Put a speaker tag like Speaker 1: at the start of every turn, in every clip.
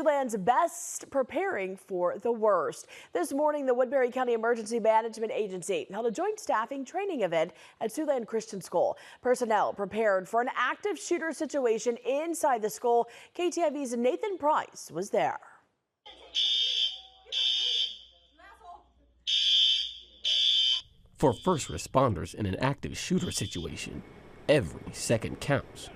Speaker 1: Siouxland's best preparing for the worst. This morning, the Woodbury County Emergency Management Agency held a joint staffing training event at Siouxland Christian School. Personnel prepared for an active shooter situation inside the school. KTIV's Nathan Price was there.
Speaker 2: For first responders in an active shooter situation, every second counts.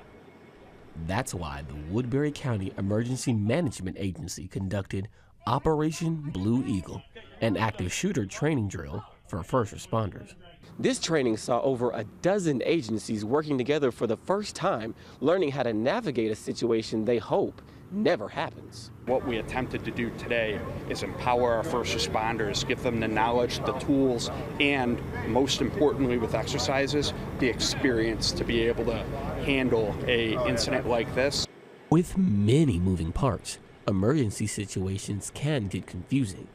Speaker 2: That's why the Woodbury County Emergency Management Agency conducted Operation Blue Eagle, an active shooter training drill for first responders. This training saw over a dozen agencies working together for the first time, learning how to navigate a situation they hope never happens.
Speaker 3: What we attempted to do today is empower our first responders, give them the knowledge, the tools, and most importantly with exercises, the experience to be able to handle an incident like this.
Speaker 2: With many moving parts, emergency situations can get confusing,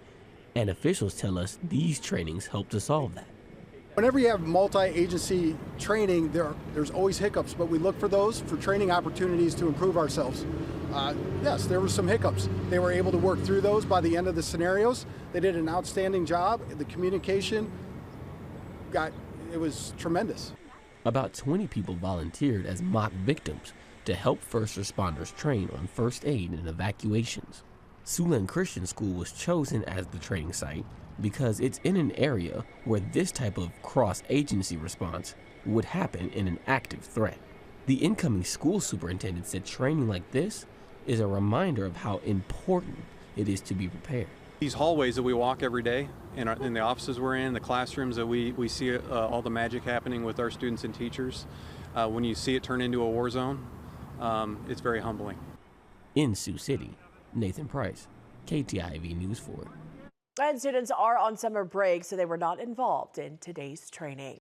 Speaker 2: and officials tell us these trainings help to solve that.
Speaker 4: Whenever you have multi-agency training, there's always hiccups, but we look for those for training opportunities to improve ourselves. Yes, there were some hiccups. They were able to work through those by the end of the scenarios. They did an outstanding job. The communication it was tremendous.
Speaker 2: About 20 people volunteered as mock victims to help first responders train on first aid and evacuations. Siouxland Christian School was chosen as the training site because it's in an area where this type of cross-agency response would happen in an active threat. The incoming school superintendent said training like this is a reminder of how important it is to be prepared.
Speaker 5: These hallways that we walk every day, in the offices we're in, the classrooms that we see all the magic happening with our students and teachers, when you see it turn into a war zone, it's very humbling.
Speaker 2: In Sioux City, Nathan Price, KTIV News 4.
Speaker 1: And students are on summer break, so they were not involved in today's training.